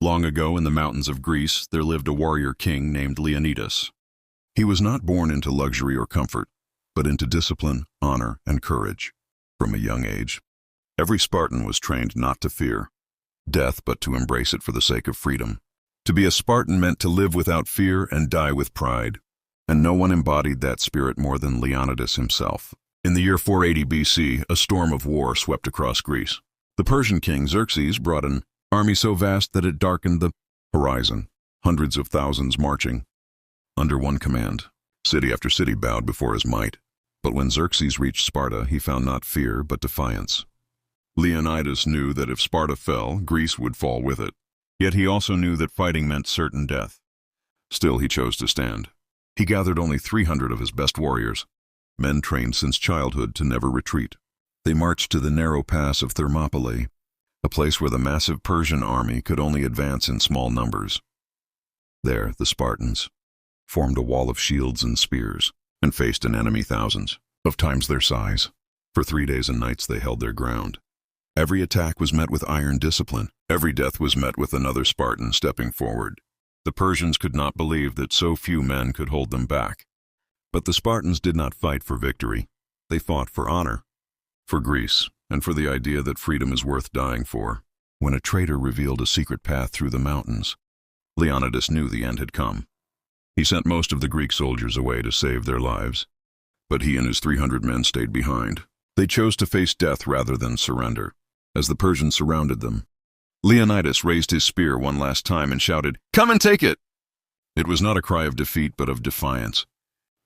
Long ago in the mountains of Greece, there lived a warrior king named Leonidas. He was not born into luxury or comfort, but into discipline, honor, and courage. From a young age, every Spartan was trained not to fear death, but to embrace it for the sake of freedom. To be a Spartan meant to live without fear and die with pride, and no one embodied that spirit more than Leonidas himself. In the year 480 BC, a storm of war swept across Greece. The Persian king Xerxes brought an army so vast that it darkened the horizon, hundreds of thousands marching under one command. City after city bowed before his might. But when Xerxes reached Sparta, he found not fear, but defiance. Leonidas knew that if Sparta fell, Greece would fall with it. Yet he also knew that fighting meant certain death. Still, he chose to stand. He gathered only 300 of his best warriors, men trained since childhood to never retreat. They marched to the narrow pass of Thermopylae, a place where the massive Persian army could only advance in small numbers. There, the Spartans formed a wall of shields and spears, and faced an enemy thousands of times their size. For 3 days and nights they held their ground. Every attack was met with iron discipline. Every death was met with another Spartan stepping forward. The Persians could not believe that so few men could hold them back. But the Spartans did not fight for victory. They fought for honor, for Greece, and for the idea that freedom is worth dying for. When a traitor revealed a secret path through the mountains, Leonidas knew the end had come. He sent most of the Greek soldiers away to save their lives, but he and his 300 men stayed behind. They chose to face death rather than surrender. As the Persians surrounded them, Leonidas raised his spear one last time and shouted, "Come and take it!" It was not a cry of defeat, but of defiance,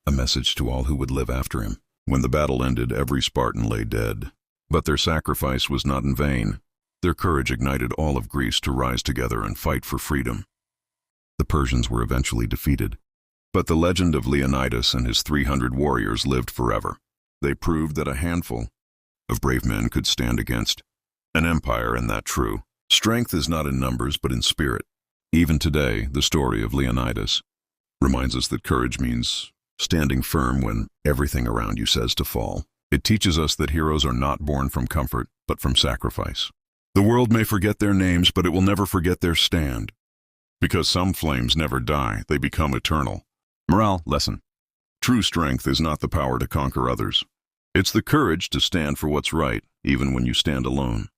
a message to all who would live after him. When the battle ended, every Spartan lay dead. But their sacrifice was not in vain. Their courage ignited all of Greece to rise together and fight for freedom. The Persians were eventually defeated, but the legend of Leonidas and his 300 warriors lived forever. They proved that a handful of brave men could stand against an empire, and that true. Strength is not in numbers, but in spirit. Even today, the story of Leonidas reminds us that courage means standing firm when everything around you says to fall. It teaches us that heroes are not born from comfort, but from sacrifice. The world may forget their names, but it will never forget their stand. Because some flames never die, they become eternal. Morale lesson. True strength is not the power to conquer others. It's the courage to stand for what's right, even when you stand alone.